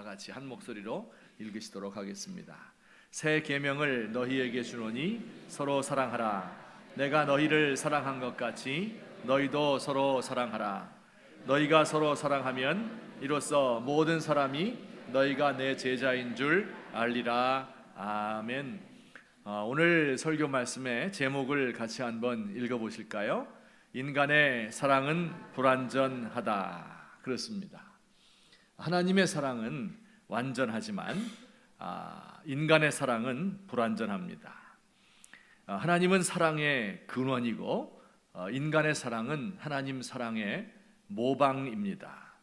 같이 한 목소리로 읽으시도록 하겠습니다. 새 계명을 너희에게 주노니 서로 사랑하라. 내가 너희를 사랑한 것 같이 너희도 서로 사랑하라. 너희가 서로 사랑하면 이로써 모든 사람이 너희가 내 제자인 줄 알리라. 아멘. 오늘 설교 말씀의 제목을 같이 한번 읽어보실까요? 인간의 사랑은 불완전하다. 그렇습니다. 하나님의 사랑은 완전하지만 인간의 사랑은 불완전합니다. 하나님은 사랑의 근원이고 인간의 사랑은 하나님 사랑의 모방입니다.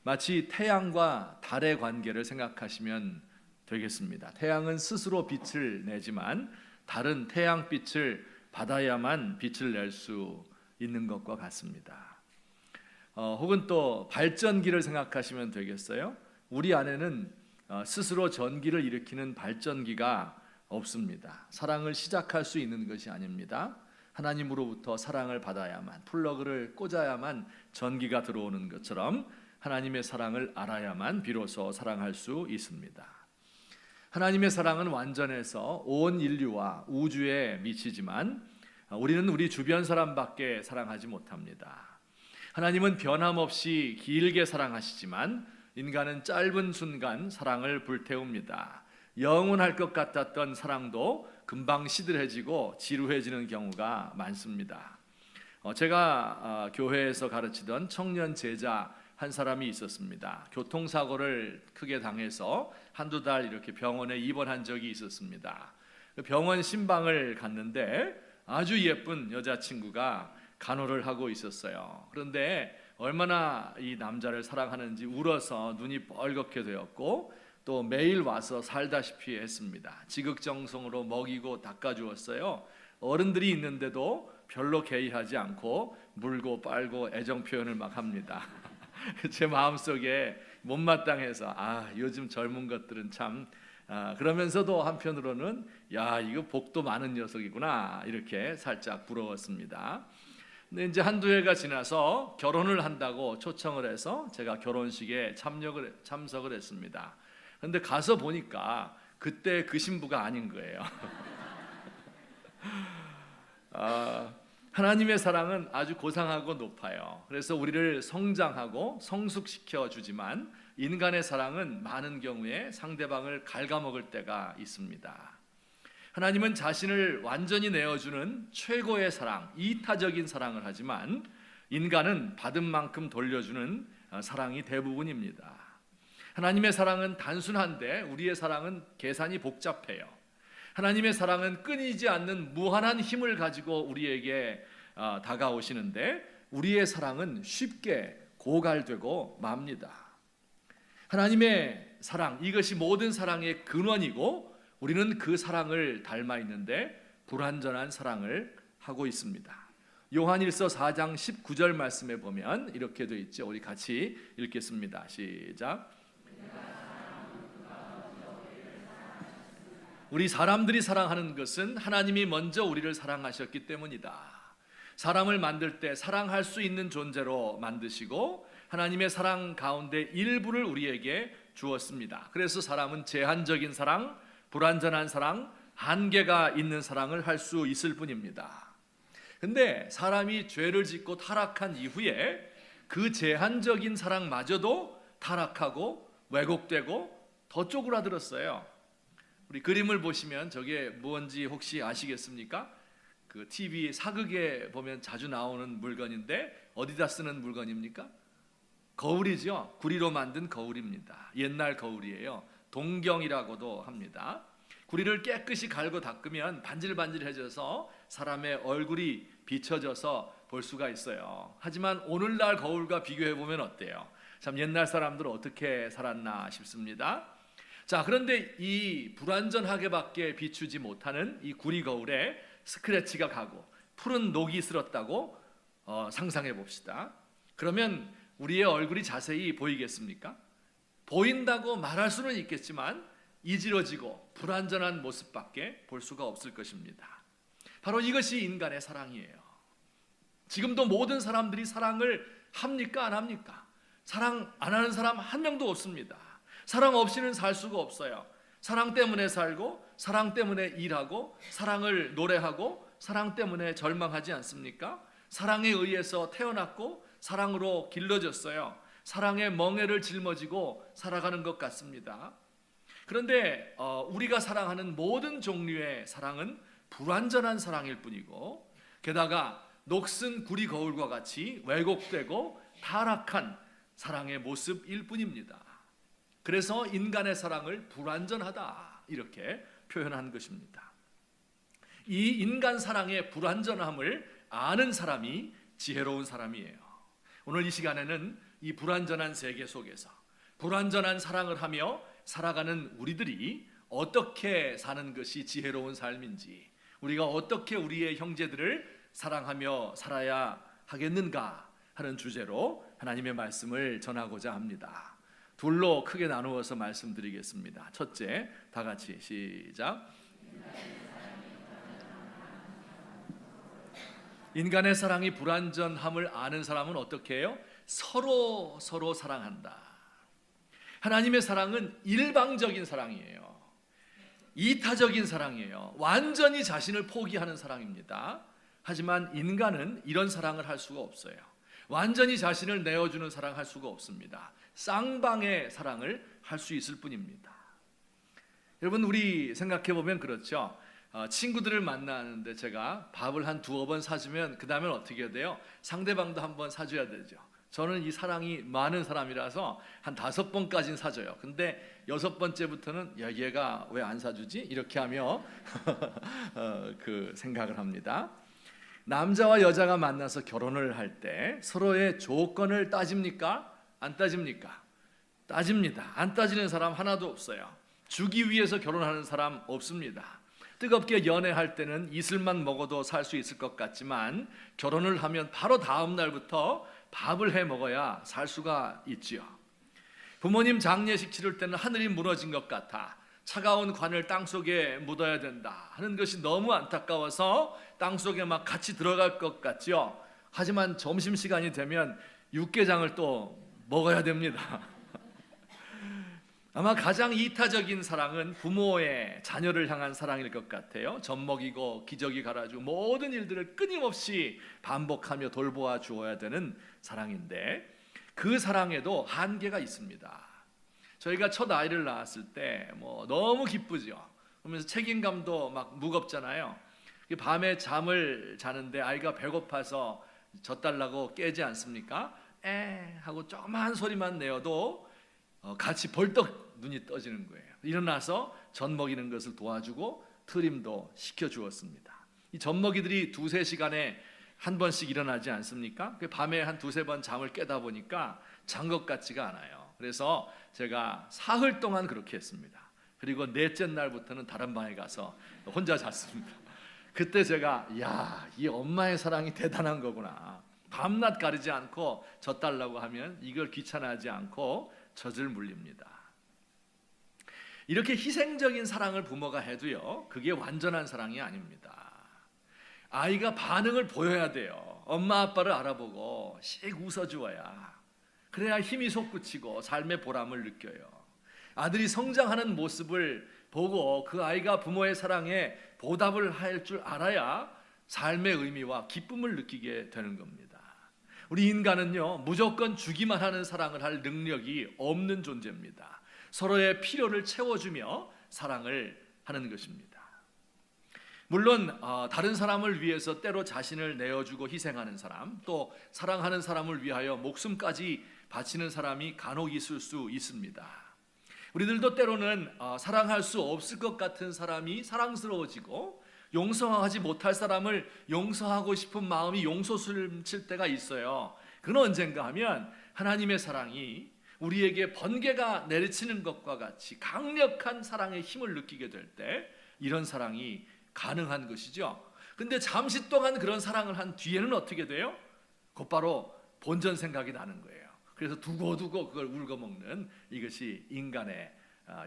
마치 태양과 달의 관계를 생각하시면 되겠습니다. 태양은 스스로 빛을 내지만 달은 태양빛을 받아야만 빛을 낼 수 있는 것과 같습니다. 혹은 또 발전기를 생각하시면 되겠어요. 우리 안에는 스스로 전기를 일으키는 발전기가 없습니다. 사랑을 시작할 수 있는 것이 아닙니다. 하나님으로부터 사랑을 받아야만, 플러그를 꽂아야만 전기가 들어오는 것처럼 하나님의 사랑을 알아야만 비로소 사랑할 수 있습니다. 하나님의 사랑은 완전해서 온 인류와 우주에 미치지만 우리는 우리 주변 사람밖에 사랑하지 못합니다. 하나님은 변함없이 길게 사랑하시지만 인간은 짧은 순간 사랑을 불태웁니다. 영원할 것 같았던 사랑도 금방 시들해지고 지루해지는 경우가 많습니다. 제가 교회에서 가르치던 청년 제자 한 사람이 있었습니다. 교통사고를 크게 당해서 한두 달 이렇게 병원에 입원한 적이 있었습니다. 병원 신방을 갔는데 아주 예쁜 여자친구가 간호를 하고 있었어요. 그런데 얼마나 이 남자를 사랑하는지 울어서 눈이 뻘겋게 되었고 또 매일 와서 살다시피 했습니다. 지극정성으로 먹이고 닦아주었어요. 어른들이 있는데도 별로 개의하지 않고 물고 빨고 애정 표현을 막 합니다. 제 마음속에 못마땅해서 요즘 젊은 것들은 참 그러면서도 한편으로는 야, 이거 복도 많은 녀석이구나 이렇게 살짝 부러웠습니다. 근데 이제 한두 해가 지나서 결혼을 한다고 초청을 해서 제가 결혼식에 참석을 했습니다. 근데 가서 보니까 그때 그 신부가 아닌 거예요. 하나님의 사랑은 아주 고상하고 높아요. 그래서 우리를 성장하고 성숙시켜 주지만 인간의 사랑은 많은 경우에 상대방을 갉아먹을 때가 있습니다. 하나님은 자신을 완전히 내어주는 최고의 사랑, 이타적인 사랑을 하지만 인간은 받은 만큼 돌려주는 사랑이 대부분입니다. 하나님의 사랑은 단순한데 우리의 사랑은 계산이 복잡해요. 하나님의 사랑은 끊이지 않는 무한한 힘을 가지고 우리에게 다가오시는데 우리의 사랑은 쉽게 고갈되고 맙니다. 하나님의 사랑, 이것이 모든 사랑의 근원이고 우리는 그 사랑을 닮아 있는데 불완전한 사랑을 하고 있습니다. 요한일서 4장 19절 말씀에 보면 이렇게 되어 있죠. 우리 같이 읽겠습니다. 시작. 우리 사람들이 사랑하는 것은 하나님이 먼저 우리를 사랑하셨기 때문이다. 사람을 만들 때 사랑할 수 있는 존재로 만드시고 하나님의 사랑 가운데 일부를 우리에게 주었습니다. 그래서 사람은 제한적인 사랑, 불완전한 사랑, 한계가 있는 사랑을 할 수 있을 뿐입니다. 근데 사람이 죄를 짓고 타락한 이후에 그 제한적인 사랑마저도 타락하고 왜곡되고 더 쪼그라들었어요. 우리 그림을 보시면 저게 뭔지 혹시 아시겠습니까? 그 TV 사극에 보면 자주 나오는 물건인데 어디다 쓰는 물건입니까? 거울이죠. 구리로 만든 거울입니다. 옛날 거울이에요. 동경이라고도 합니다. 구리를 깨끗이 갈고 닦으면 반질반질해져서 사람의 얼굴이 비춰져서 볼 수가 있어요. 하지만 오늘날 거울과 비교해 보면 어때요? 참 옛날 사람들은 어떻게 살았나 싶습니다. 자, 그런데 이 불완전하게밖에 비추지 못하는 이 구리 거울에 스크래치가 가고 푸른 녹이 슬었다고 상상해 봅시다. 그러면 우리의 얼굴이 자세히 보이겠습니까? 보인다고 말할 수는 있겠지만 이지러지고 불완전한 모습밖에 볼 수가 없을 것입니다. 바로 이것이 인간의 사랑이에요. 지금도 모든 사람들이 사랑을 합니까? 안 합니까? 사랑 안 하는 사람 한 명도 없습니다. 사랑 없이는 살 수가 없어요. 사랑 때문에 살고, 사랑 때문에 일하고, 사랑을 노래하고, 사랑 때문에 절망하지 않습니까? 사랑에 의해서 태어났고 사랑으로 길러졌어요. 사랑의 멍에를 짊어지고 살아가는 것 같습니다. 그런데 우리가 사랑하는 모든 종류의 사랑은 불완전한 사랑일 뿐이고, 게다가 녹슨 구리 거울과 같이 왜곡되고 타락한 사랑의 모습일 뿐입니다. 그래서 인간의 사랑을 불완전하다 이렇게 표현한 것입니다. 이 인간 사랑의 불완전함을 아는 사람이 지혜로운 사람이에요. 오늘 이 시간에는 이 불완전한 세계 속에서 불완전한 사랑을 하며 살아가는 우리들이 어떻게 사는 것이 지혜로운 삶인지, 우리가 어떻게 우리의 형제들을 사랑하며 살아야 하겠는가 하는 주제로 하나님의 말씀을 전하고자 합니다. 둘로 크게 나누어서 말씀드리겠습니다. 첫째, 다 같이 시작. 인간의 사랑이 불완전함을 아는 사람은 어떻게 해요? 서로 사랑한다. 하나님의 사랑은 일방적인 사랑이에요. 이타적인 사랑이에요. 완전히 자신을 포기하는 사랑입니다. 하지만 인간은 이런 사랑을 할 수가 없어요. 완전히 자신을 내어주는 사랑을 할 수가 없습니다. 쌍방의 사랑을 할 수 있을 뿐입니다. 여러분, 우리 생각해 보면 그렇죠. 친구들을 만나는데 제가 밥을 한 두어 번 사주면 그 다음엔 어떻게 해야 돼요? 상대방도 한번 사줘야 되죠. 저는 이 사랑이 많은 사람이라서 한 5번까지는 사줘요. 근데 6번째부터는 야, 얘가 왜 안 사주지? 이렇게 하며 그 생각을 합니다. 남자와 여자가 만나서 결혼을 할 때 서로의 조건을 따집니까? 안 따집니까? 따집니다. 안 따지는 사람 하나도 없어요. 주기 위해서 결혼하는 사람 없습니다. 뜨겁게 연애할 때는 이슬만 먹어도 살 수 있을 것 같지만 결혼을 하면 바로 다음 날부터 밥을 해 먹어야 살 수가 있지요. 부모님 장례식 치를 때는 하늘이 무너진 것 같아 차가운 관을 땅속에 묻어야 된다 하는 것이 너무 안타까워서 땅속에 막 같이 들어갈 것 같죠. 하지만 점심시간이 되면 육개장을 또 먹어야 됩니다. 아마 가장 이타적인 사랑은 부모의 자녀를 향한 사랑일 것 같아요. 젖 먹이고 기저귀 갈아주고 모든 일들을 끊임없이 반복하며 돌보아 주어야 되는 사랑인데, 그 사랑에도 한계가 있습니다. 저희가 첫 아이를 낳았을 때 너무 기쁘죠. 그러면서 책임감도 막 무겁잖아요. 밤에 잠을 자는데 아이가 배고파서 젖 달라고 깨지 않습니까? 에 하고 조그만 소리만 내어도 같이 벌떡 눈이 떠지는 거예요. 일어나서 젖 먹이는 것을 도와주고 트림도 시켜주었습니다. 이 젖 먹이들이 2-3시간에 한 번씩 일어나지 않습니까? 밤에 한 2-3번 잠을 깨다 보니까 잔 것 같지가 않아요. 그래서 제가 사흘 동안 그렇게 했습니다. 그리고 넷째 날부터는 다른 방에 가서 혼자 잤습니다. 그때 제가 이 엄마의 사랑이 대단한 거구나. 밤낮 가리지 않고 젖 달라고 하면 이걸 귀찮아하지 않고 젖을 물립니다. 이렇게 희생적인 사랑을 부모가 해도요, 그게 완전한 사랑이 아닙니다. 아이가 반응을 보여야 돼요. 엄마 아빠를 알아보고 씩 웃어주어야, 그래야 힘이 솟구치고 삶의 보람을 느껴요. 아들이 성장하는 모습을 보고 그 아이가 부모의 사랑에 보답을 할 줄 알아야 삶의 의미와 기쁨을 느끼게 되는 겁니다. 우리 인간은요, 무조건 주기만 하는 사랑을 할 능력이 없는 존재입니다. 서로의 필요를 채워주며 사랑을 하는 것입니다. 물론 다른 사람을 위해서 때로 자신을 내어주고 희생하는 사람, 또 사랑하는 사람을 위하여 목숨까지 바치는 사람이 간혹 있을 수 있습니다. 우리들도 때로는 사랑할 수 없을 것 같은 사람이 사랑스러워지고 용서하지 못할 사람을 용서하고 싶은 마음이 용서를 칠 때가 있어요. 그건 언젠가 하면 하나님의 사랑이 우리에게 번개가 내리치는 것과 같이 강력한 사랑의 힘을 느끼게 될 때 이런 사랑이 가능한 것이죠. 근데 잠시 동안 그런 사랑을 한 뒤에는 어떻게 돼요? 곧바로 본전 생각이 나는 거예요. 그래서 두고두고 그걸 울거먹는 이것이 인간의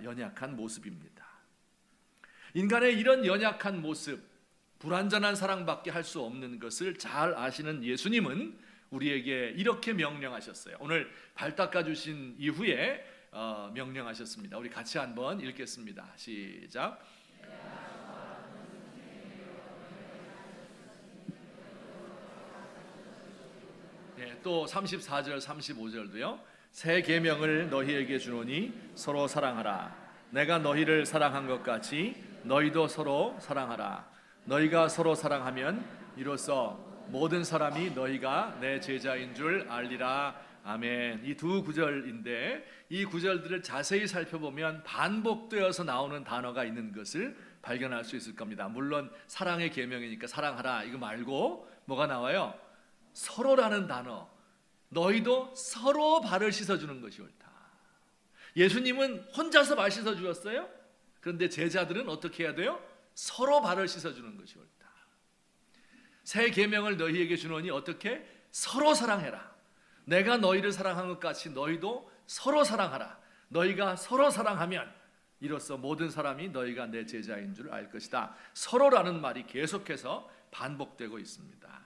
연약한 모습입니다. 인간의 이런 연약한 모습, 불완전한 사랑밖에 할 수 없는 것을 잘 아시는 예수님은 우리에게 이렇게 명령하셨어요. 오늘 발 닦아주신 이후에 명령하셨습니다. 우리 같이 한번 읽겠습니다. 시작. 네, 또 34절 35절도요. 새 계명을 너희에게 주노니 서로 사랑하라. 내가 너희를 사랑한 것 같이 너희도 서로 사랑하라. 너희가 서로 사랑하면 이로써 모든 사람이 너희가 내 제자인 줄 알리라. 아멘. 이 두 구절인데 이 구절들을 자세히 살펴보면 반복되어서 나오는 단어가 있는 것을 발견할 수 있을 겁니다. 물론 사랑의 계명이니까 사랑하라 이거 말고 뭐가 나와요? 서로라는 단어. 너희도 서로 발을 씻어주는 것이 옳다. 예수님은 혼자서 발 씻어주었어요. 그런데 제자들은 어떻게 해야 돼요? 서로 발을 씻어주는 것이 옳다. 새 계명을 너희에게 주노니 어떻게? 서로 사랑해라. 내가 너희를 사랑한 것 같이 너희도 서로 사랑하라. 너희가 서로 사랑하면 이로써 모든 사람이 너희가 내 제자인 줄 알 것이다. 서로라는 말이 계속해서 반복되고 있습니다.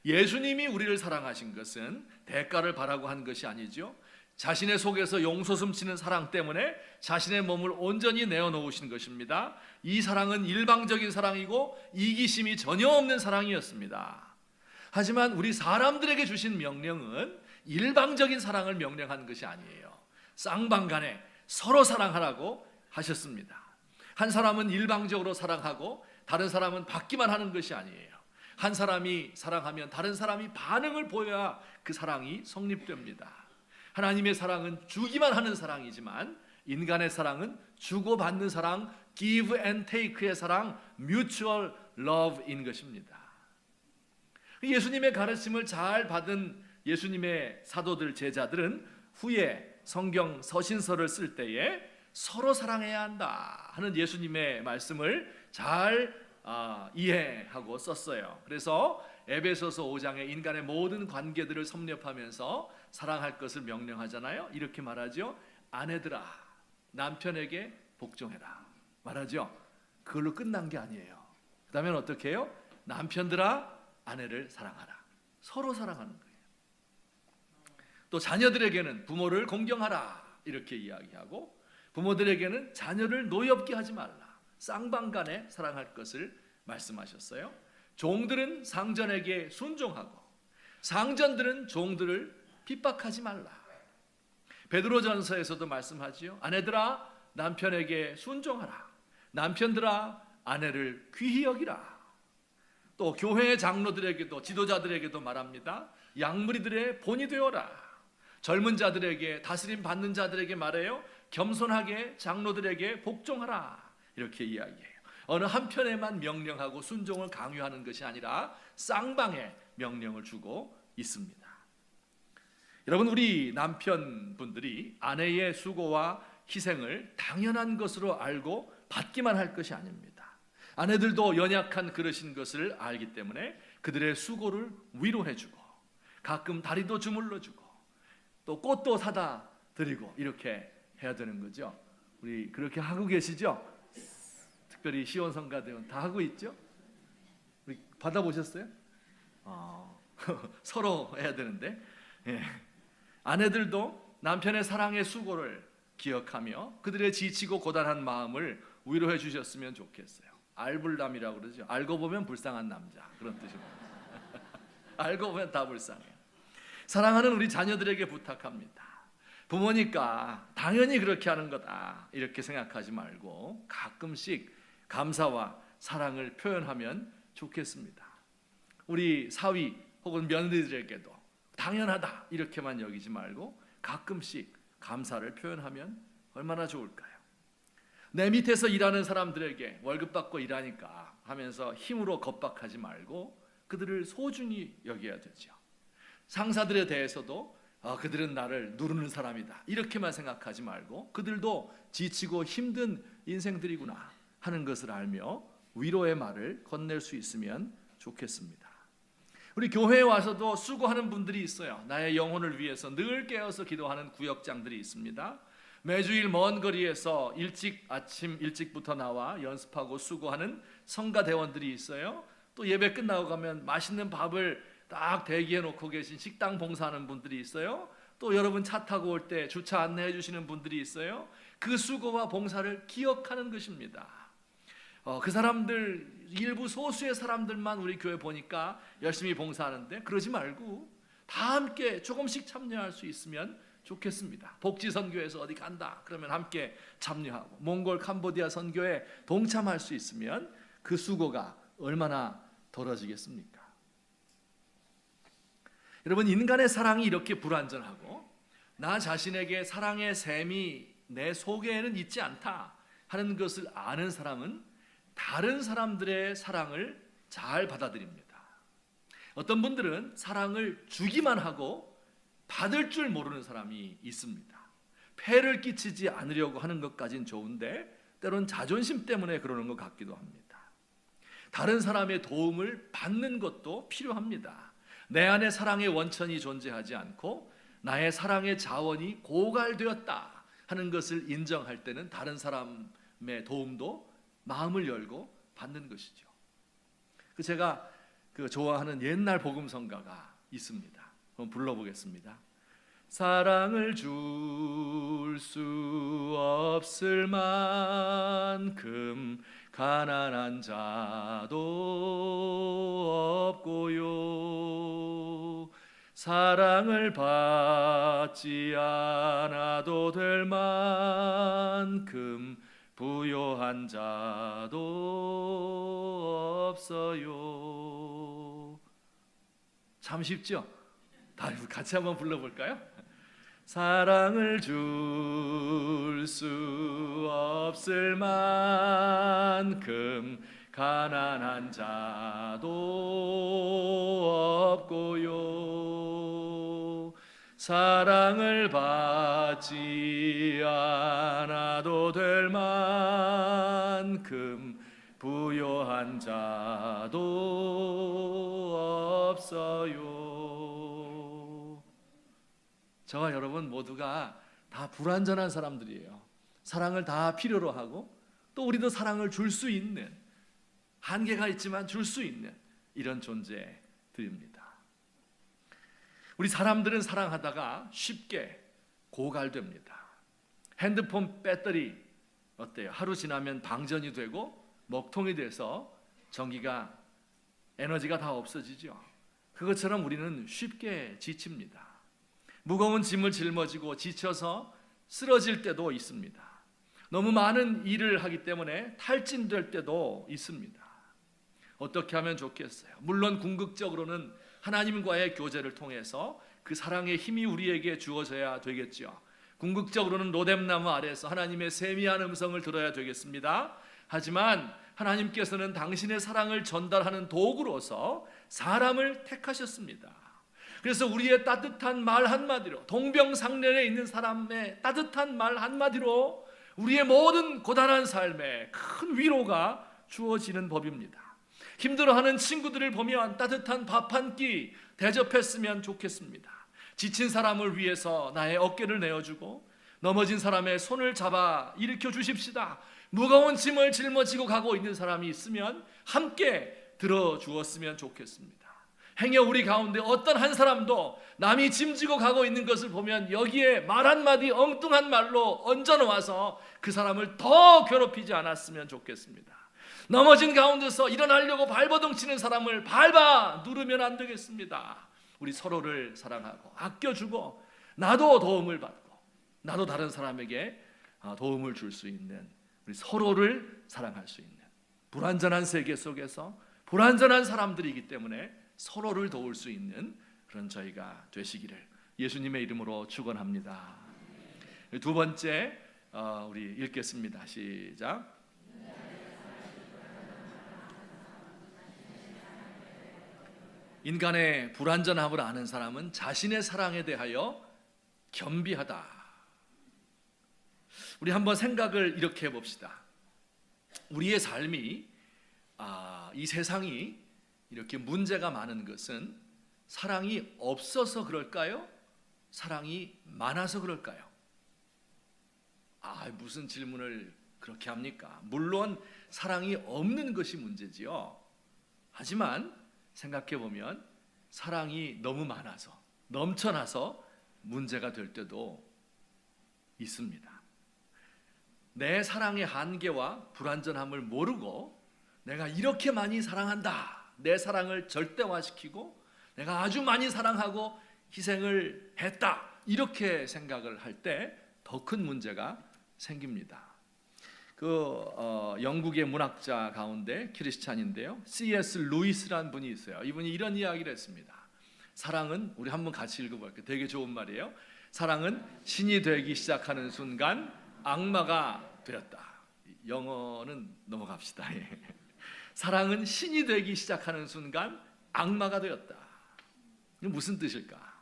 예수님이 우리를 사랑하신 것은 대가를 바라고 한 것이 아니죠. 자신의 속에서 용솟 넘치는 사랑 때문에 자신의 몸을 온전히 내어놓으신 것입니다. 이 사랑은 일방적인 사랑이고 이기심이 전혀 없는 사랑이었습니다. 하지만 우리 사람들에게 주신 명령은 일방적인 사랑을 명령한 것이 아니에요. 쌍방간에 서로 사랑하라고 하셨습니다. 한 사람은 일방적으로 사랑하고 다른 사람은 받기만 하는 것이 아니에요. 한 사람이 사랑하면 다른 사람이 반응을 보여야 그 사랑이 성립됩니다. 하나님의 사랑은 주기만 하는 사랑이지만 인간의 사랑은 주고받는 사랑, give and take의 사랑, mutual love인 것입니다. 예수님의 가르침을 잘 받은 예수님의 사도들, 제자들은 후에 성경 서신서를 쓸 때에 서로 사랑해야 한다 하는 예수님의 말씀을 잘 이해하고 썼어요. 그래서 에베소서 5장에 인간의 모든 관계들을 섭렵하면서 사랑할 것을 명령하잖아요. 이렇게 말하죠. 아내들아 남편에게 복종해라 말하죠. 그걸로 끝난 게 아니에요. 그 다음엔 어떻게 해요? 남편들아 아내를 사랑하라. 서로 사랑하는 거예요. 또 자녀들에게는 부모를 공경하라 이렇게 이야기하고 부모들에게는 자녀를 노엽게 하지 말라. 쌍방간에 사랑할 것을 말씀하셨어요. 종들은 상전에게 순종하고 상전들은 종들을 핍박하지 말라. 베드로전서에서도 말씀하지요. 아내들아 남편에게 순종하라. 남편들아 아내를 귀히 여기라. 또 교회의 장로들에게도 지도자들에게도 말합니다. 양무리들의 본이 되어라. 젊은 자들에게 다스림 받는 자들에게 말해요. 겸손하게 장로들에게 복종하라. 이렇게 이야기해요. 어느 한편에만 명령하고 순종을 강요하는 것이 아니라 쌍방에 명령을 주고 있습니다. 여러분 우리 남편분들이 아내의 수고와 희생을 당연한 것으로 알고 받기만 할 것이 아닙니다. 아내들도 연약한 그릇인 것을 알기 때문에 그들의 수고를 위로해주고 가끔 다리도 주물러주고 또 꽃도 사다 드리고 이렇게 해야 되는 거죠. 우리 그렇게 하고 계시죠? 특별히 시원성가대원 다 하고 있죠? 우리 받아보셨어요? 서로 해야 되는데 아내들도 남편의 사랑의 수고를 기억하며 그들의 지치고 고단한 마음을 위로해 주셨으면 좋겠어요. 알불남이라고 그러죠. 알고 보면 불쌍한 남자 그런 뜻입니다. 알고 보면 다 불쌍해요. 사랑하는 우리 자녀들에게 부탁합니다. 부모니까 당연히 그렇게 하는 거다 이렇게 생각하지 말고 가끔씩 감사와 사랑을 표현하면 좋겠습니다. 우리 사위 혹은 며느리들에게도 당연하다 이렇게만 여기지 말고 가끔씩 감사를 표현하면 얼마나 좋을까요? 내 밑에서 일하는 사람들에게 월급 받고 일하니까 하면서 힘으로 겁박하지 말고 그들을 소중히 여겨야 되죠. 상사들에 대해서도 그들은 나를 누르는 사람이다 이렇게만 생각하지 말고 그들도 지치고 힘든 인생들이구나 하는 것을 알며 위로의 말을 건넬 수 있으면 좋겠습니다. 우리 교회에 와서도 수고하는 분들이 있어요. 나의 영혼을 위해서 늘 깨어서 기도하는 구역장들이 있습니다. 매주일 먼 거리에서 아침 일찍부터 나와 연습하고 수고하는 성가대원들이 있어요. 또 예배 끝나고 가면 맛있는 밥을 딱 대기해 놓고 계신 식당 봉사하는 분들이 있어요. 또 여러분 차 타고 올 때 주차 안내해 주시는 분들이 있어요. 그 수고와 봉사를 기억하는 것입니다. 그 사람들, 일부 소수의 사람들만 우리 교회 보니까 열심히 봉사하는데 그러지 말고 다 함께 조금씩 참여할 수 있으면 좋겠습니다. 복지 선교에서 어디 간다 그러면 함께 참여하고, 몽골 캄보디아 선교에 동참할 수 있으면 그 수고가 얼마나 덜어지겠습니까? 여러분, 인간의 사랑이 이렇게 불완전하고 나 자신에게 사랑의 셈이 내 속에는 있지 않다 하는 것을 아는 사람은 다른 사람들의 사랑을 잘 받아들입니다. 어떤 분들은 사랑을 주기만 하고 받을 줄 모르는 사람이 있습니다. 폐를 끼치지 않으려고 하는 것까진 좋은데 때론 자존심 때문에 그러는 것 같기도 합니다. 다른 사람의 도움을 받는 것도 필요합니다. 내 안에 사랑의 원천이 존재하지 않고 나의 사랑의 자원이 고갈되었다 하는 것을 인정할 때는 다른 사람의 도움도 마음을 열고 받는 것이죠. 제가 좋아하는 옛날 복음성가가 있습니다. 한번 불러보겠습니다. 사랑을 줄 수 없을 만큼 가난한 자도 없고요, 사랑을 받지 않아도 될 만큼 부요한 자도 없어요. 참 쉽죠? 다 같이 한번 불러볼까요? 사랑을 줄 수 없을 만큼 가난한 자도 없고요, 사랑을 받지 않아도 될 만큼 부요한 자도 없어요. 저와 여러분 모두가 다 불완전한 사람들이에요. 사랑을 다 필요로 하고 또 우리도 사랑을 줄 수 있는, 한계가 있지만 줄 수 있는 이런 존재들입니다. 우리 사람들은 사랑하다가 쉽게 고갈됩니다. 핸드폰 배터리 어때요? 하루 지나면 방전이 되고 먹통이 돼서 전기가, 에너지가 다 없어지죠. 그것처럼 우리는 쉽게 지칩니다. 무거운 짐을 짊어지고 지쳐서 쓰러질 때도 있습니다. 너무 많은 일을 하기 때문에 탈진될 때도 있습니다. 어떻게 하면 좋겠어요? 물론 궁극적으로는 하나님과의 교제를 통해서 그 사랑의 힘이 우리에게 주어져야 되겠죠. 궁극적으로는 로뎀나무 아래에서 하나님의 세미한 음성을 들어야 되겠습니다. 하지만 하나님께서는 당신의 사랑을 전달하는 도구로서 사람을 택하셨습니다. 그래서 우리의 따뜻한 말 한마디로, 동병상련에 있는 사람의 따뜻한 말 한마디로 우리의 모든 고단한 삶에 큰 위로가 주어지는 법입니다. 힘들어하는 친구들을 보면 따뜻한 밥 한 끼 대접했으면 좋겠습니다. 지친 사람을 위해서 나의 어깨를 내어주고 넘어진 사람의 손을 잡아 일으켜 주십시다. 무거운 짐을 짊어지고 가고 있는 사람이 있으면 함께 들어주었으면 좋겠습니다. 행여 우리 가운데 어떤 한 사람도 남이 짐지고 가고 있는 것을 보면 여기에 말 한마디 엉뚱한 말로 얹어놓아서 그 사람을 더 괴롭히지 않았으면 좋겠습니다. 넘어진 가운데서 일어나려고 발버둥 치는 사람을 밟아 누르면 안 되겠습니다. 우리 서로를 사랑하고 아껴주고 나도 도움을 받고 나도 다른 사람에게 도움을 줄 수 있는, 우리 서로를 사랑할 수 있는, 불완전한 세계 속에서 불완전한 사람들이기 때문에 서로를 도울 수 있는 그런 저희가 되시기를 예수님의 이름으로 축원합니다. 두 번째 우리 읽겠습니다. 시작. 인간의 불완전함을 아는 사람은 자신의 사랑에 대하여 겸비하다. 우리 한번 생각을 이렇게 해봅시다. 우리의 삶이, 이 세상이 이렇게 문제가 많은 것은 사랑이 없어서 그럴까요? 사랑이 많아서 그럴까요? 무슨 질문을 그렇게 합니까? 물론 사랑이 없는 것이 문제지요. 하지만 생각해 보면 사랑이 너무 많아서, 넘쳐나서 문제가 될 때도 있습니다. 내 사랑의 한계와 불완전함을 모르고 내가 이렇게 많이 사랑한다, 내 사랑을 절대화시키고 내가 아주 많이 사랑하고 희생을 했다, 이렇게 생각을 할 때 더 큰 문제가 생깁니다. 영국의 문학자 가운데 크리스찬인데요, C.S. 루이스라는 분이 있어요. 이분이 이런 이야기를 했습니다. 사랑은, 우리 한번 같이 읽어볼게요. 되게 좋은 말이에요. 사랑은 신이 되기 시작하는 순간 악마가 되었다. 영어는 넘어갑시다. 사랑은 신이 되기 시작하는 순간 악마가 되었다. 이게 무슨 뜻일까?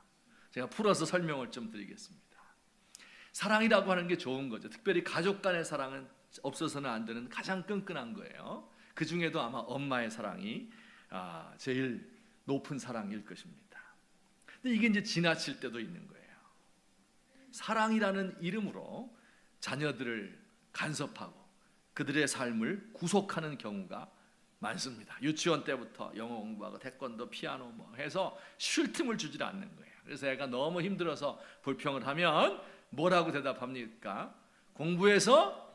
제가 풀어서 설명을 좀 드리겠습니다. 사랑이라고 하는 게 좋은 거죠. 특별히 가족 간의 사랑은 없어서는 안 되는 가장 끈끈한 거예요. 그 중에도 아마 엄마의 사랑이 제일 높은 사랑일 것입니다. 근데 이게 이제 지나칠 때도 있는 거예요. 사랑이라는 이름으로 자녀들을 간섭하고 그들의 삶을 구속하는 경우가 많습니다. 유치원 때부터 영어 공부하고 태권도, 피아노 뭐 해서 쉴 틈을 주질 않는 거예요. 그래서 애가 너무 힘들어서 불평을 하면 뭐라고 대답합니까? 공부해서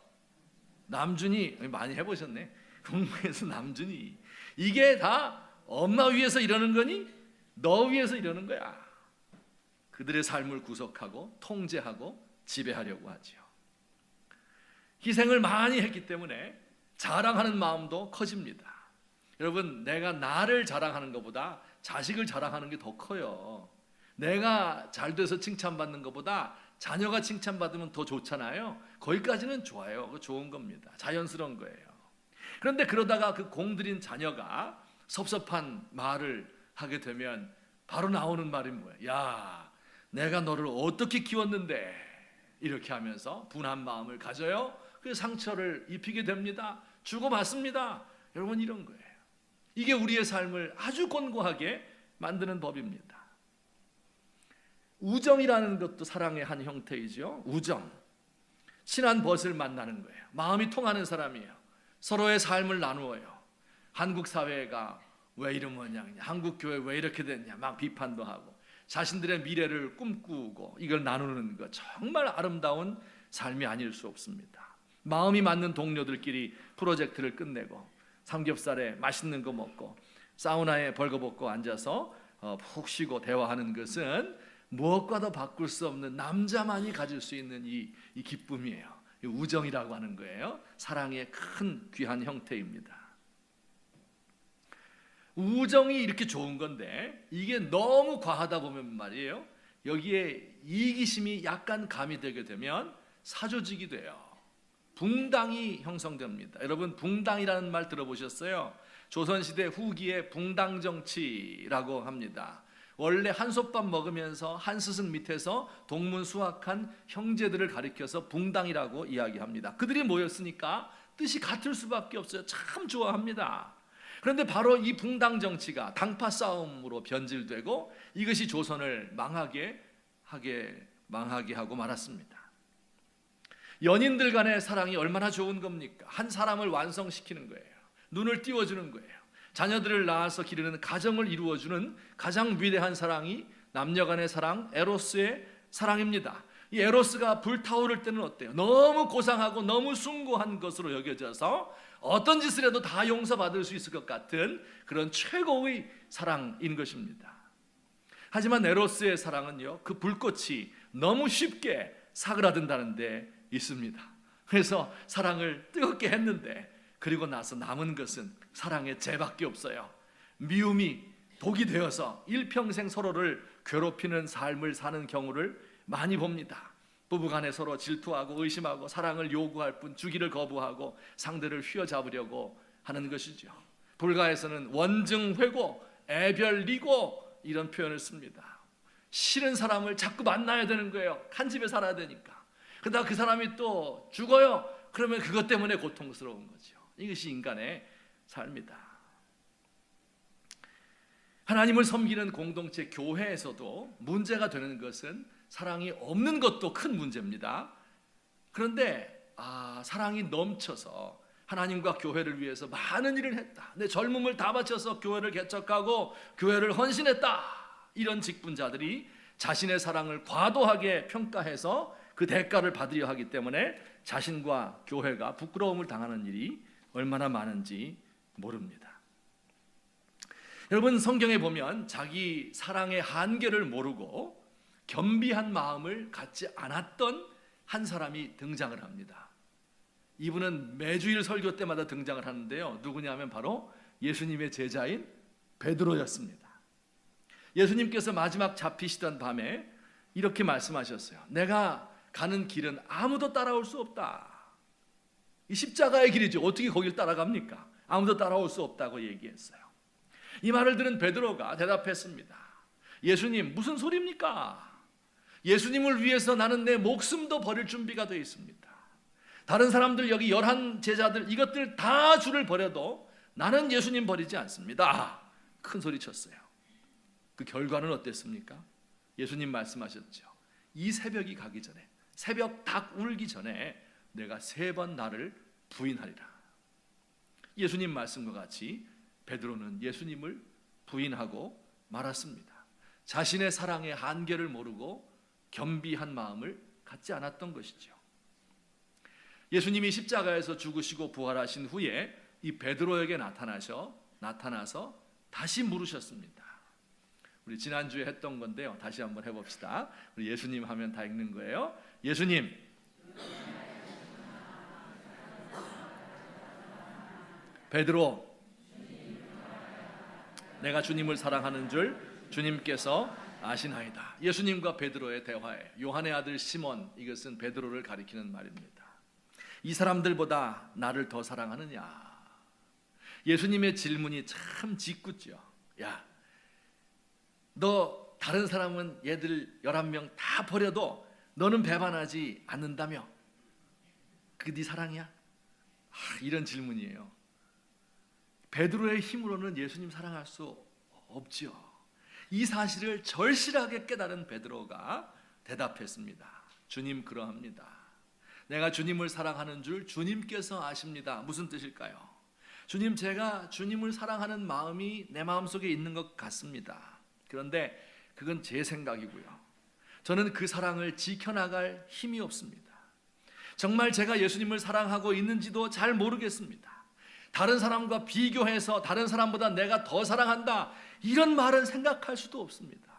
남준이, 많이 해보셨네. 공부해서 남준이, 이게 다 엄마 위해서 이러는 거니? 너 위해서 이러는 거야. 그들의 삶을 구속하고 통제하고 지배하려고 하죠. 희생을 많이 했기 때문에 자랑하는 마음도 커집니다. 여러분, 내가 나를 자랑하는 것보다 자식을 자랑하는 게 더 커요. 내가 잘 돼서 칭찬받는 것보다 자녀가 칭찬받으면 더 좋잖아요. 거기까지는 좋아요. 그거 좋은 겁니다. 자연스러운 거예요. 그런데 그러다가 그 공들인 자녀가 섭섭한 말을 하게 되면 바로 나오는 말이 뭐예요? 야, 내가 너를 어떻게 키웠는데, 이렇게 하면서 분한 마음을 가져요. 그 상처를 입히게 됩니다. 주고받습니다. 여러분, 이런 거예요. 이게 우리의 삶을 아주 곤고하게 만드는 법입니다. 우정이라는 것도 사랑의 한 형태이죠. 우정, 친한 벗을 만나는 거예요. 마음이 통하는 사람이에요. 서로의 삶을 나누어요. 한국 사회가 왜 이런 모양이냐, 한국 교회 왜 이렇게 됐냐, 막 비판도 하고 자신들의 미래를 꿈꾸고 이걸 나누는 것, 정말 아름다운 삶이 아닐 수 없습니다. 마음이 맞는 동료들끼리 프로젝트를 끝내고 삼겹살에 맛있는 거 먹고 사우나에 벌거벗고 앉아서 푹 쉬고 대화하는 것은 무엇과도 바꿀 수 없는, 남자만이 가질 수 있는 이 기쁨이에요. 이 우정이라고 하는 거예요. 사랑의 큰 귀한 형태입니다. 우정이 이렇게 좋은 건데 이게 너무 과하다 보면 말이에요, 여기에 이기심이 약간 가미되게 되면 사조직이 돼요. 붕당이 형성됩니다. 여러분, 붕당이라는 말 들어보셨어요? 조선시대 후기에 붕당정치라고 합니다. 원래 한솥밥 먹으면서 한스승 밑에서 동문수학한 형제들을 가리켜서 붕당이라고 이야기합니다. 그들이 모였으니까 뜻이 같을 수밖에 없어요. 참 좋아합니다. 그런데 바로 이 붕당 정치가 당파 싸움으로 변질되고 이것이 조선을 망하게 하고 말았습니다. 연인들 간의 사랑이 얼마나 좋은 겁니까? 한 사람을 완성시키는 거예요. 눈을 띄워주는 거예요. 자녀들을 낳아서 기르는 가정을 이루어주는 가장 위대한 사랑이 남녀 간의 사랑, 에로스의 사랑입니다. 이 에로스가 불타오를 때는 어때요? 너무 고상하고 너무 숭고한 것으로 여겨져서 어떤 짓을 해도 다 용서받을 수 있을 것 같은 그런 최고의 사랑인 것입니다. 하지만 에로스의 사랑은요, 그 불꽃이 너무 쉽게 사그라든다는 데 있습니다. 그래서 사랑을 뜨겁게 했는데 그리고 나서 남은 것은 사랑의 죄밖에 없어요. 미움이 독이 되어서 일평생 서로를 괴롭히는 삶을 사는 경우를 많이 봅니다. 부부간에 서로 질투하고 의심하고 사랑을 요구할 뿐 주기를 거부하고 상대를 휘어잡으려고 하는 것이죠. 불가에서는 원증회고 애별리고 이런 표현을 씁니다. 싫은 사람을 자꾸 만나야 되는 거예요. 한 집에 살아야 되니까. 그러다가 그 사람이 또 죽어요. 그러면 그것 때문에 고통스러운 거죠. 이것이 인간의 삶이다. 하나님을 섬기는 공동체 교회에서도 문제가 되는 것은 사랑이 없는 것도 큰 문제입니다. 그런데 사랑이 넘쳐서 하나님과 교회를 위해서 많은 일을 했다, 내 젊음을 다 바쳐서 교회를 개척하고 교회를 헌신했다, 이런 직분자들이 자신의 사랑을 과도하게 평가해서 그 대가를 받으려 하기 때문에 자신과 교회가 부끄러움을 당하는 일이 얼마나 많은지 모릅니다. 여러분, 성경에 보면 자기 사랑의 한계를 모르고 겸비한 마음을 갖지 않았던 한 사람이 등장을 합니다. 이분은 매주일 설교 때마다 등장을 하는데요, 누구냐면 바로 예수님의 제자인 베드로였습니다. 예수님께서 마지막 잡히시던 밤에 이렇게 말씀하셨어요. 내가 가는 길은 아무도 따라올 수 없다. 이 십자가의 길이죠. 어떻게 거길 따라갑니까? 아무도 따라올 수 없다고 얘기했어요. 이 말을 들은 베드로가 대답했습니다. 예수님, 무슨 소리입니까? 예수님을 위해서 나는 내 목숨도 버릴 준비가 되어 있습니다. 다른 사람들, 여기 11 제자들, 이것들 다 줄을 버려도 나는 예수님 버리지 않습니다. 큰 소리 쳤어요. 그 결과는 어땠습니까? 예수님 말씀하셨죠. 이 새벽이 가기 전에, 새벽 닭 울기 전에 내가 3번 나를 부인하리라. 예수님 말씀과 같이 베드로는 예수님을 부인하고 말았습니다. 자신의 사랑의 한계를 모르고 겸비한 마음을 갖지 않았던 것이죠. 예수님이 십자가에서 죽으시고 부활하신 후에 이 베드로에게 나타나서 다시 물으셨습니다. 우리 지난주에 했던 건데요, 다시 한번 해봅시다. 우리 예수님 하면 다 읽는 거예요. 예수님, 베드로, 내가 주님을 사랑하는 줄 주님께서 아시나이다. 예수님과 베드로의 대화에 요한의 아들 시몬, 이것은 베드로를 가리키는 말입니다. 이 사람들보다 나를 더 사랑하느냐? 예수님의 질문이 참 짓궂죠. 야, 너 다른 사람은 얘들 11명 다 버려도 너는 배반하지 않는다며? 그 네 사랑이야? 이런 질문이에요. 베드로의 힘으로는 예수님 사랑할 수 없죠. 이 사실을 절실하게 깨달은 베드로가 대답했습니다. 주님, 그러합니다. 내가 주님을 사랑하는 줄 주님께서 아십니다. 무슨 뜻일까요? 주님, 제가 주님을 사랑하는 마음이 내 마음속에 있는 것 같습니다. 그런데 그건 제 생각이고요. 저는 그 사랑을 지켜나갈 힘이 없습니다. 정말 제가 예수님을 사랑하고 있는지도 잘 모르겠습니다. 다른 사람과 비교해서 다른 사람보다 내가 더 사랑한다, 이런 말은 생각할 수도 없습니다.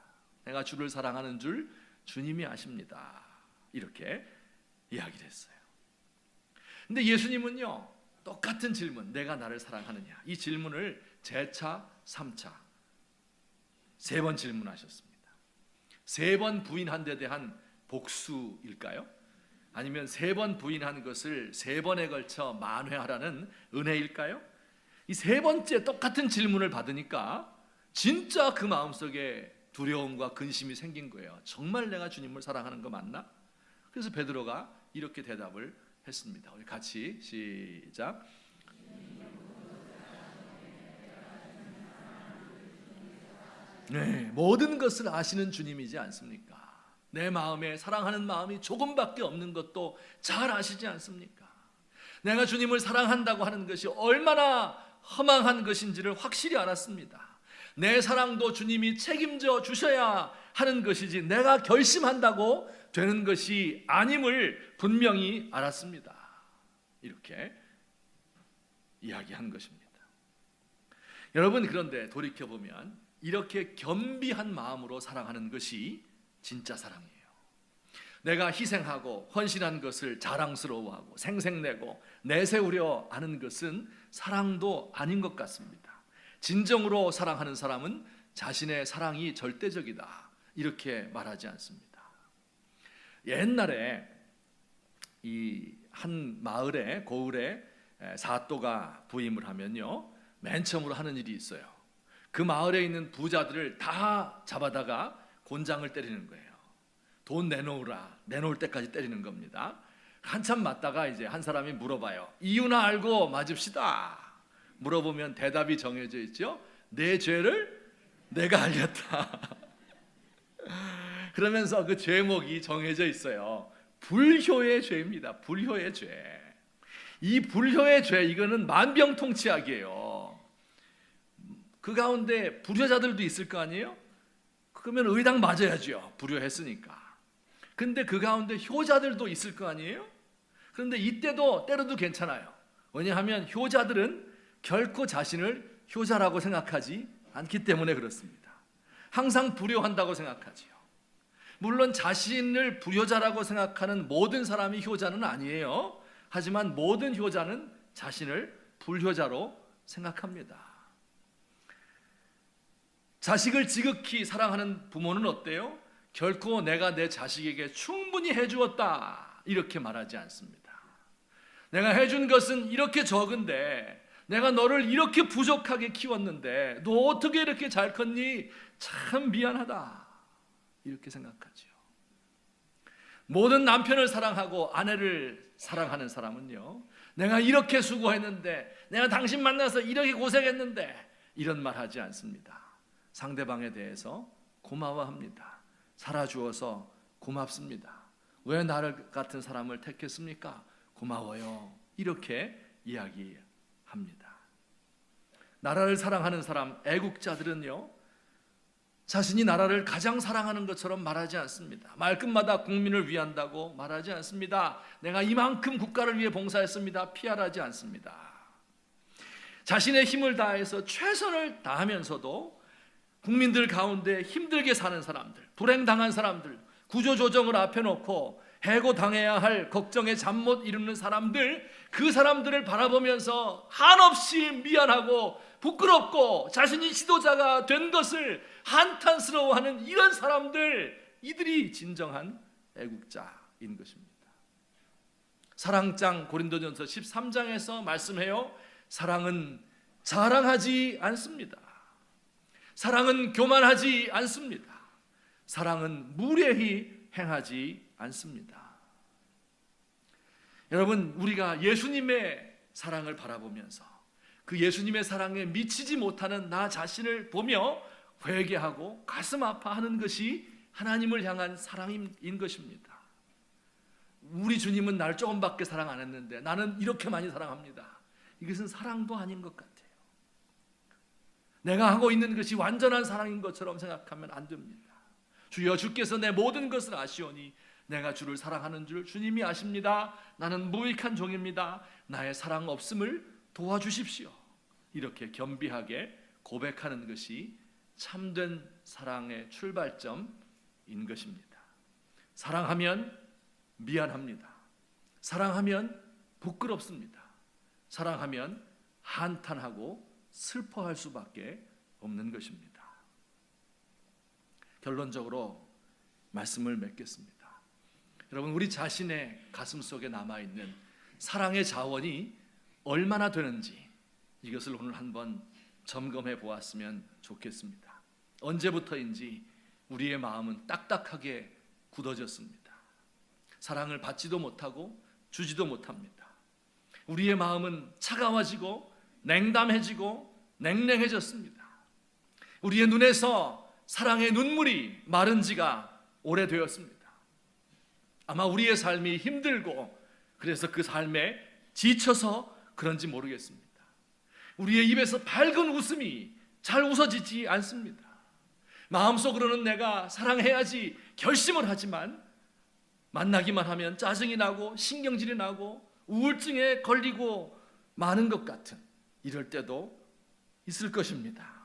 내가 주를 사랑하는 줄 주님이 아십니다. 이렇게 이야기를 했어요. 근데 예수님은요, 똑같은 질문, 내가 나를 사랑하느냐, 이 질문을 재차 3차 3번 질문하셨습니다. 3번 부인한 데 대한 복수일까요? 아니면 3번 부인한 것을 3번에 걸쳐 만회하라는 은혜일까요? 이 3번째 똑같은 질문을 받으니까 진짜 그 마음속에 두려움과 근심이 생긴 거예요. 정말 내가 주님을 사랑하는 거 맞나? 그래서 베드로가 이렇게 대답을 했습니다. 우리 같이 시작. 네, 모든 것을 아시는 주님이지 않습니까? 내 마음에 사랑하는 마음이 조금밖에 없는 것도 잘 아시지 않습니까? 내가 주님을 사랑한다고 하는 것이 얼마나 허망한 것인지를 확실히 알았습니다. 내 사랑도 주님이 책임져 주셔야 하는 것이지 내가 결심한다고 되는 것이 아님을 분명히 알았습니다. 이렇게 이야기한 것입니다. 여러분, 그런데 돌이켜보면 이렇게 겸비한 마음으로 사랑하는 것이 진짜 사랑이에요. 내가 희생하고 헌신한 것을 자랑스러워하고 생색내고 내세우려 하는 것은 사랑도 아닌 것 같습니다. 진정으로 사랑하는 사람은 자신의 사랑이 절대적이다, 이렇게 말하지 않습니다. 옛날에 이 한 마을에 고을에 사또가 부임을 하면요, 맨 처음으로 하는 일이 있어요. 그 마을에 있는 부자들을 다 잡아다가 곤장을 때리는 거예요. 돈 내놓으라, 내놓을 때까지 때리는 겁니다. 한참 맞다가 이제 한 사람이 물어봐요. 이유나 알고 맞읍시다. 물어보면 대답이 정해져 있죠. 내 죄를 내가 알렸다. 그러면서 그 죄목이 정해져 있어요. 불효의 죄입니다. 불효의 죄. 이 불효의 죄, 이거는 만병통치약이에요. 그 가운데 불효자들도 있을 거 아니에요? 그러면 의당 맞아야죠. 불효했으니까. 근데 그 가운데 효자들도 있을 거 아니에요? 그런데 이때도 때려도 괜찮아요. 왜냐하면 효자들은 결코 자신을 효자라고 생각하지 않기 때문에 그렇습니다. 항상 불효한다고 생각하지요. 물론 자신을 불효자라고 생각하는 모든 사람이 효자는 아니에요. 하지만 모든 효자는 자신을 불효자로 생각합니다. 자식을 지극히 사랑하는 부모는 어때요? 결코 내가 내 자식에게 충분히 해주었다 이렇게 말하지 않습니다. 내가 해준 것은 이렇게 적은데, 내가 너를 이렇게 부족하게 키웠는데 너 어떻게 이렇게 잘 컸니? 참 미안하다 이렇게 생각하죠. 모든 남편을 사랑하고 아내를 사랑하는 사람은요, 내가 이렇게 수고했는데, 내가 당신 만나서 이렇게 고생했는데 이런 말 하지 않습니다. 상대방에 대해서 고마워합니다. 살아주어서 고맙습니다. 왜 나를 같은 사람을 택했습니까? 고마워요. 이렇게 이야기합니다. 나라를 사랑하는 사람, 애국자들은요, 자신이 나라를 가장 사랑하는 것처럼 말하지 않습니다. 말끝마다 국민을 위한다고 말하지 않습니다. 내가 이만큼 국가를 위해 봉사했습니다. 피하지 않습니다. 자신의 힘을 다해서 최선을 다하면서도 국민들 가운데 힘들게 사는 사람들, 불행당한 사람들, 구조조정을 앞에 놓고 해고당해야 할 걱정에 잠 못 이루는 사람들, 그 사람들을 바라보면서 한없이 미안하고 부끄럽고 자신이 지도자가 된 것을 한탄스러워하는 이런 사람들, 이들이 진정한 애국자인 것입니다. 사랑장 고린도전서 13장에서 말씀해요. 사랑은 자랑하지 않습니다. 사랑은 교만하지 않습니다. 사랑은 무례히 행하지 않습니다. 여러분, 우리가 예수님의 사랑을 바라보면서 그 예수님의 사랑에 미치지 못하는 나 자신을 보며 회개하고 가슴 아파하는 것이 하나님을 향한 사랑인 것입니다. 우리 주님은 날 조금밖에 사랑 안 했는데 나는 이렇게 많이 사랑합니다. 이것은 사랑도 아닌 것 같아요. 내가 하고 있는 것이 완전한 사랑인 것처럼 생각하면 안 됩니다. 주여, 주께서 내 모든 것을 아시오니 내가 주를 사랑하는 줄 주님이 아십니다. 나는 무익한 종입니다. 나의 사랑 없음을 도와주십시오. 이렇게 겸비하게 고백하는 것이 참된 사랑의 출발점인 것입니다. 사랑하면 미안합니다. 사랑하면 부끄럽습니다. 사랑하면 한탄하고 슬퍼할 수밖에 없는 것입니다. 결론적으로 말씀을 맺겠습니다. 여러분, 우리 자신의 가슴 속에 남아있는 사랑의 자원이 얼마나 되는지 이것을 오늘 한번 점검해 보았으면 좋겠습니다. 언제부터인지 우리의 마음은 딱딱하게 굳어졌습니다. 사랑을 받지도 못하고 주지도 못합니다. 우리의 마음은 차가워지고 냉담해지고 냉랭해졌습니다. 우리의 눈에서 사랑의 눈물이 마른 지가 오래되었습니다. 아마 우리의 삶이 힘들고 그래서 그 삶에 지쳐서 그런지 모르겠습니다. 우리의 입에서 밝은 웃음이 잘 웃어지지 않습니다. 마음속으로는 내가 사랑해야지 결심을 하지만 만나기만 하면 짜증이 나고 신경질이 나고 우울증에 걸리고 마는 것 같은 이럴 때도 있을 것입니다.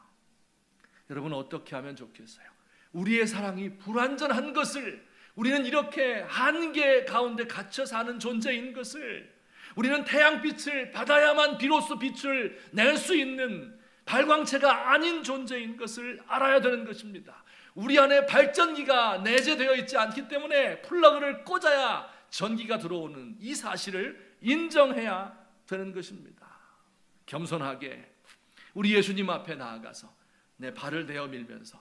여러분, 어떻게 하면 좋겠어요? 우리의 사랑이 불완전한 것을, 우리는 이렇게 한계 가운데 갇혀 사는 존재인 것을, 우리는 태양빛을 받아야만 비로소 빛을 낼 수 있는 발광체가 아닌 존재인 것을 알아야 되는 것입니다. 우리 안에 발전기가 내재되어 있지 않기 때문에 플러그를 꽂아야 전기가 들어오는 이 사실을 인정해야 되는 것입니다. 겸손하게 우리 예수님 앞에 나아가서 내 발을 대어 밀면서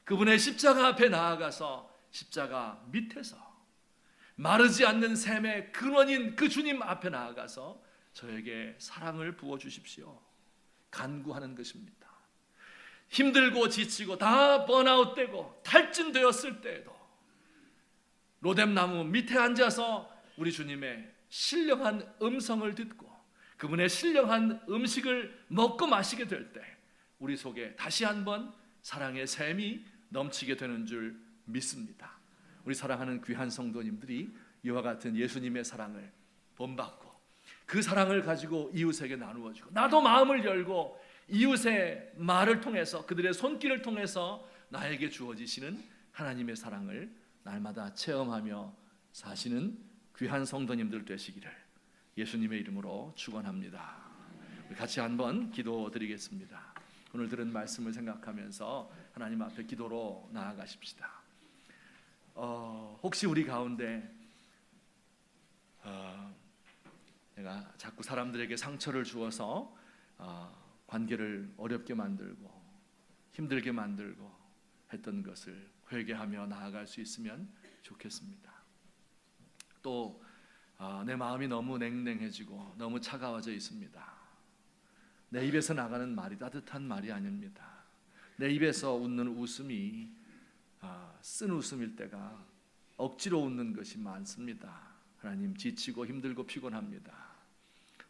그분의 십자가 앞에 나아가서 십자가 밑에서 마르지 않는 샘의 근원인 그 주님 앞에 나아가서 저에게 사랑을 부어주십시오. 간구하는 것입니다. 힘들고 지치고 다 번아웃되고 탈진되었을 때에도 로뎀나무 밑에 앉아서 우리 주님의 신령한 음성을 듣고 그분의 신령한 음식을 먹고 마시게 될 때 우리 속에 다시 한번 사랑의 샘이 넘치게 되는 줄 믿습니다. 우리 사랑하는 귀한 성도님들이 이와 같은 예수님의 사랑을 본받고 그 사랑을 가지고 이웃에게 나누어주고, 나도 마음을 열고 이웃의 말을 통해서, 그들의 손길을 통해서 나에게 주어지시는 하나님의 사랑을 날마다 체험하며 사시는 귀한 성도님들 되시기를 예수님의 이름으로 축원합니다. 우리 같이 한번 기도드리겠습니다. 오늘 들은 말씀을 생각하면서 하나님 앞에 기도로 나아가십시다. 혹시 우리 가운데 내가 자꾸 사람들에게 상처를 주어서 관계를 어렵게 만들고 힘들게 만들고 했던 것을 회개하며 나아갈 수 있으면 좋겠습니다. 또 내 마음이 너무 냉랭해지고 너무 차가워져 있습니다. 내 입에서 나가는 말이 따뜻한 말이 아닙니다. 내 입에서 웃는 웃음이 쓴 웃음일 때가 억지로 웃는 것이 많습니다. 하나님, 지치고 힘들고 피곤합니다.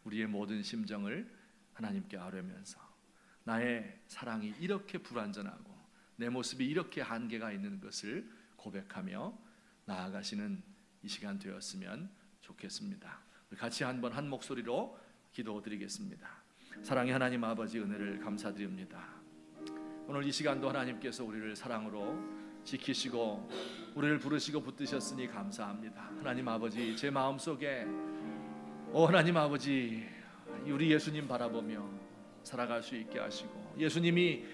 우리의 모든 심정을 하나님께 아뢰면서 나의 사랑이 이렇게 불완전하고 내 모습이 이렇게 한계가 있는 것을 고백하며 나아가시는 이 시간 되었으면 좋겠습니다. 같이 한번 한 목소리로 기도드리겠습니다. 사랑의 하나님 아버지, 은혜를 감사드립니다. 오늘 이 시간도 하나님께서 우리를 사랑으로 지키시고 우리를 부르시고 붙드셨으니 감사합니다. 하나님 아버지, 제 마음속에 하나님 아버지, 우리 예수님 바라보며 살아갈 수 있게 하시고, 예수님이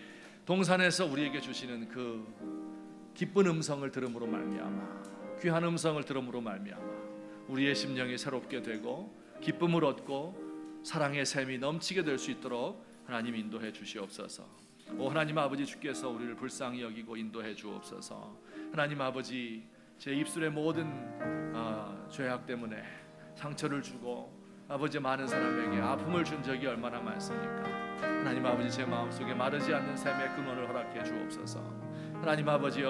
동산에서 우리에게 주시는 그 기쁜 음성을 들음으로 말미암아, 귀한 음성을 들음으로 말미암아 우리의 심령이 새롭게 되고 기쁨을 얻고 사랑의 샘이 넘치게 될 수 있도록 하나님 인도해 주시옵소서. 하나님 아버지, 주께서 우리를 불쌍히 여기고 인도해 주옵소서. 하나님 아버지, 제 입술의 모든 죄악 때문에 상처를 주고 아버지 많은 사람에게 아픔을 준 적이 얼마나 많습니까? 하나님 아버지, 제 마음속에 마르지 않는 샘의 근원을 허락해 주옵소서. 하나님 아버지여,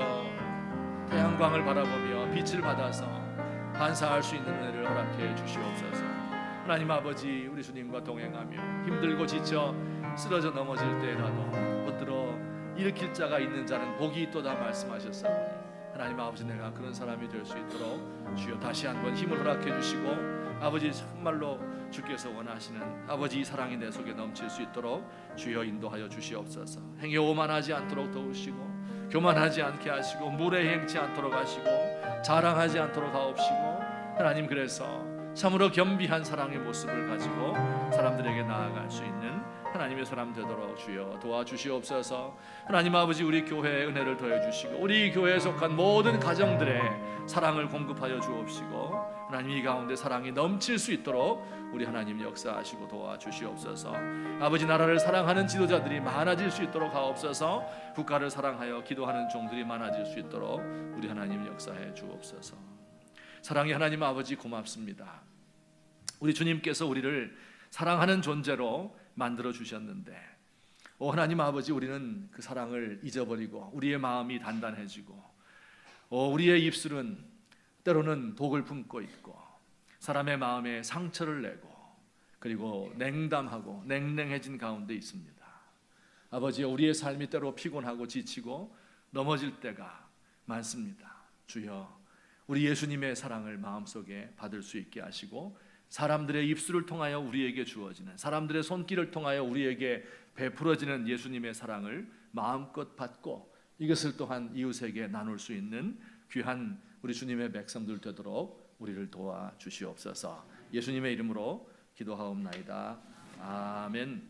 태양광을 바라보며 빛을 받아서 반사할 수 있는 은혜를 허락해 주시옵소서. 하나님 아버지, 우리 주님과 동행하며 힘들고 지쳐 쓰러져 넘어질 때라도 붙들어 일으킬 자가 있는 자는 복이 있도다 말씀하셨사오니, 하나님 아버지, 내가 그런 사람이 될 수 있도록 주여 다시 한번 힘을 허락해 주시고, 아버지 정말로 주께서 원하시는 아버지 이 사랑이 내 속에 넘칠 수 있도록 주여 인도하여 주시옵소서. 행여 오만하지 않도록 도우시고 교만하지 않게 하시고 무례 행치 않도록 하시고 자랑하지 않도록 하옵시고, 하나님, 그래서 참으로 겸비한 사랑의 모습을 가지고 사람들에게 나아갈 수 있는 하나님의 사람 되도록 주여 도와주시옵소서. 하나님 아버지, 우리 교회에 은혜를 더해 주시고 우리 교회에 속한 모든 가정들의 사랑을 공급하여 주옵시고, 하나님 이 가운데 사랑이 넘칠 수 있도록 우리 하나님 역사하시고 도와주시옵소서. 아버지, 나라를 사랑하는 지도자들이 많아질 수 있도록 하옵소서. 국가를 사랑하여 기도하는 종들이 많아질 수 있도록 우리 하나님 역사해 주옵소서. 사랑의 하나님 아버지, 고맙습니다. 우리 주님께서 우리를 사랑하는 존재로 만들어 주셨는데, 하나님 아버지, 우리는 그 사랑을 잊어버리고 우리의 마음이 단단해지고 우리의 입술은 때로는 독을 품고 있고 사람의 마음에 상처를 내고 그리고 냉담하고 냉랭해진 가운데 있습니다. 아버지여, 우리의 삶이 때로 피곤하고 지치고 넘어질 때가 많습니다. 주여, 우리 예수님의 사랑을 마음속에 받을 수 있게 하시고, 사람들의 입술을 통하여 우리에게 주어지는, 사람들의 손길을 통하여 우리에게 베풀어지는 예수님의 사랑을 마음껏 받고 이것을 또한 이웃에게 나눌 수 있는 귀한 우리 주님의 백성들 되도록 우리를 도와주시옵소서. 예수님의 이름으로 기도하옵나이다. 아멘.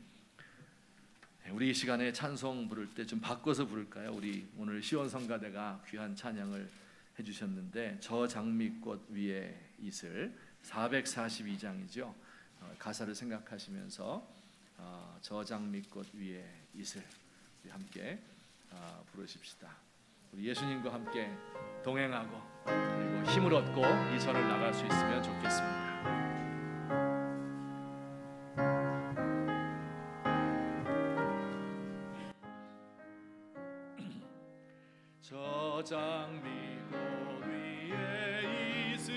우리 이 시간에 찬송 부를 때 좀 바꿔서 부를까요? 우리 오늘 시온성가대가 귀한 찬양을 해주셨는데, 저 장미꽃 위에 이슬 442장이죠. 가사를 생각하시면서 저 장미꽃 위에 이슬 우리 함께 부르십시다. 우리 예수님과 함께 동행하고 그리고 힘을 얻고 이 전을 나갈 수 있으면 좋겠습니다. 저 장미꽃 위에 이슬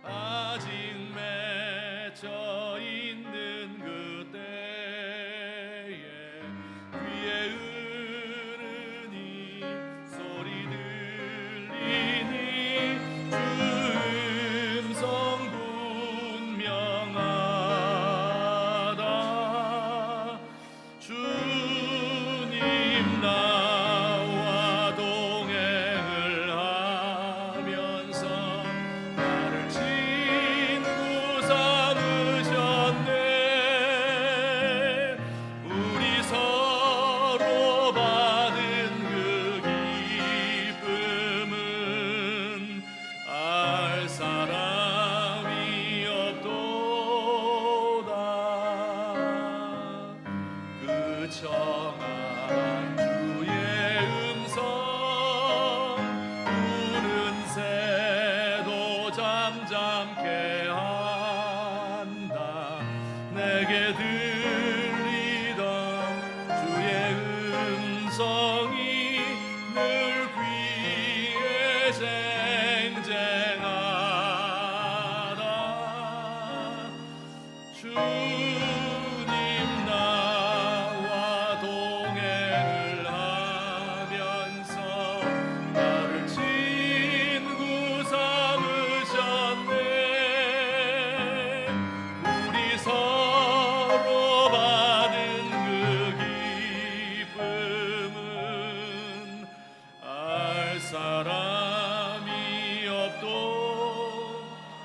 아직 맺혀 있는 그때에 귀에 흐르는 내게 들리던 주의 음성이 늘 귀에 쟁쟁하다. 주님 나와 동행을 하면서 나를 친구 삼으셨네. 우리 서로 받은 그 기쁨은 알 사람이 없도.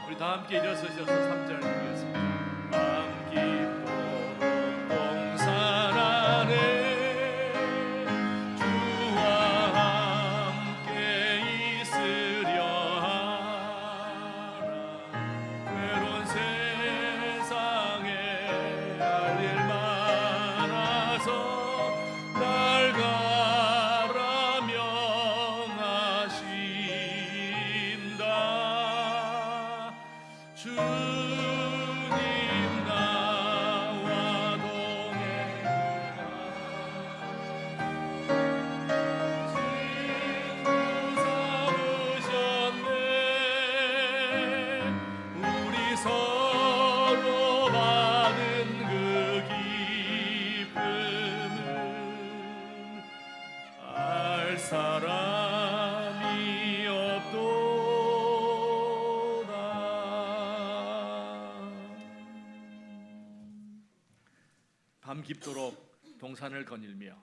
우리 다 함께 일어서셔서 3절 읽겠습니다. 마음 깊도록 동산 안에 주와 함께 있으려 하라. 외로운 세상에 할 일 많아서 날 가라 명하신다. 주님 나와 동행하라. 친구 삼으셨네. 우리 서로 받은 그 기쁨은 알 사람이 없도다. 밤 깊도록 동산을 거닐며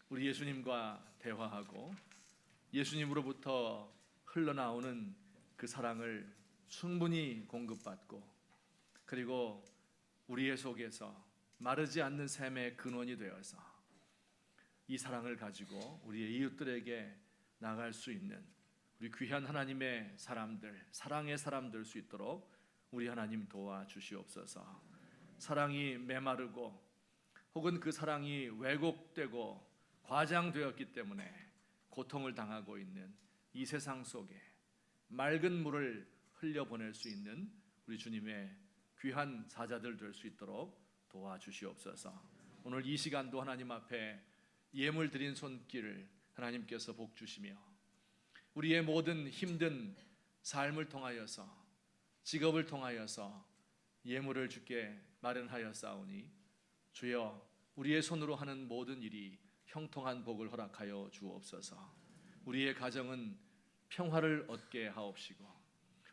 우리 예수님과 대화하고 예수님으로부터 흘러나오는 그 사랑을 충분히 공급받고, 그리고 우리의 속에서 마르지 않는 샘의 근원이 되어서 이 사랑을 가지고 우리의 이웃들에게 나갈 수 있는 우리 귀한 하나님의 사람들, 사랑의 사람 될 수 있도록 우리 하나님 도와주시옵소서. 사랑이 메마르고 혹은 그 사랑이 왜곡되고 과장되었기 때문에 고통을 당하고 있는 이 세상 속에 맑은 물을 흘려보낼 수 있는 우리 주님의 귀한 사자들 될 수 있도록 도와주시옵소서. 오늘 이 시간도 하나님 앞에 예물 드린 손길을 하나님께서 복 주시며 우리의 모든 힘든 삶을 통하여서, 직업을 통하여서 예물을 주께 마련하였사오니 주여 우리의 손으로 하는 모든 일이 형통한 복을 허락하여 주옵소서. 우리의 가정은 평화를 얻게 하옵시고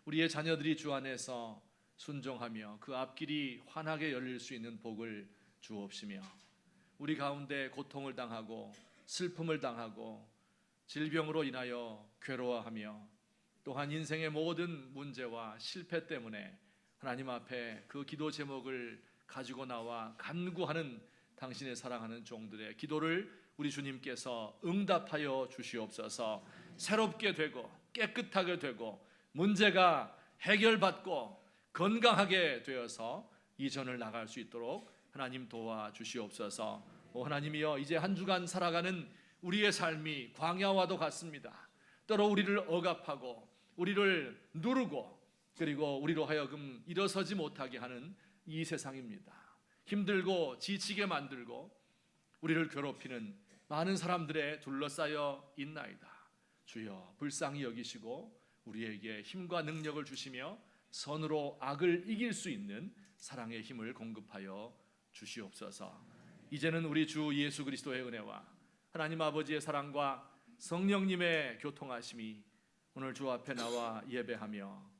우리의 자녀들이 주 안에서 순종하며 그 앞길이 환하게 열릴 수 있는 복을 주옵시며 우리 가운데 고통을 당하고 슬픔을 당하고 질병으로 인하여 괴로워하며 또한 인생의 모든 문제와 실패 때문에 하나님 앞에 그 기도 제목을 가지고 나와 간구하는 당신의 사랑하는 종들의 기도를 우리 주님께서 응답하여 주시옵소서. 새롭게 되고 깨끗하게 되고 문제가 해결받고 건강하게 되어서 이전을 나갈 수 있도록 하나님 도와주시옵소서. 하나님이여, 이제 한 주간 살아가는 우리의 삶이 광야와도 같습니다. 때로 우리를 억압하고 우리를 누르고 그리고 우리로 하여금 일어서지 못하게 하는 이 세상입니다. 힘들고 지치게 만들고 우리를 괴롭히는 많은 사람들에 둘러싸여 있나이다. 주여 불쌍히 여기시고 우리에게 힘과 능력을 주시며 선으로 악을 이길 수 있는 사랑의 힘을 공급하여 주시옵소서. 이제는 우리 주 예수 그리스도의 은혜와 하나님 아버지의 사랑과 성령님의 교통하심이 오늘 주 앞에 나와 예배하며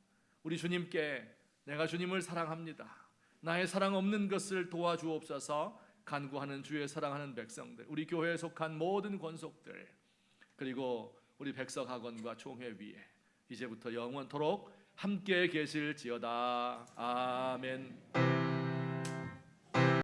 우리 주님께 내가 주님을 사랑합니다, 나의 사랑 없는 것을 도와주옵소서 간구하는 주의 사랑하는 백성들, 우리 교회에 속한 모든 권속들, 그리고 우리 백석학원과 총회 위에 이제부터 영원토록 함께 계실지어다. 아멘.